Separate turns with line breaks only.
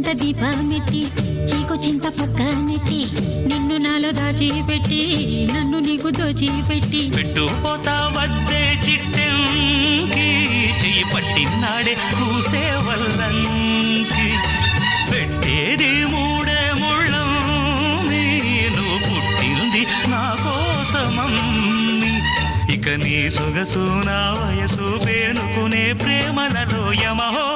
చింత దీపమెట్టి చీకు చింత పక్క నెట్టి నిన్ను నాలో దాచిపెట్టి నన్ను నీకు దోచిపెట్టి
పెట్టుపోతా వద్దే చిట్టంకి చెయ్యి పట్టినాడే కూసే వల్లంకి పెట్టేది మూడే ముళ్ళం నేను పుట్టింది నా కోసమమ్మి ఇక నీ సొగసు నా వయసు పేనుకునే ప్రేమలలో యమహో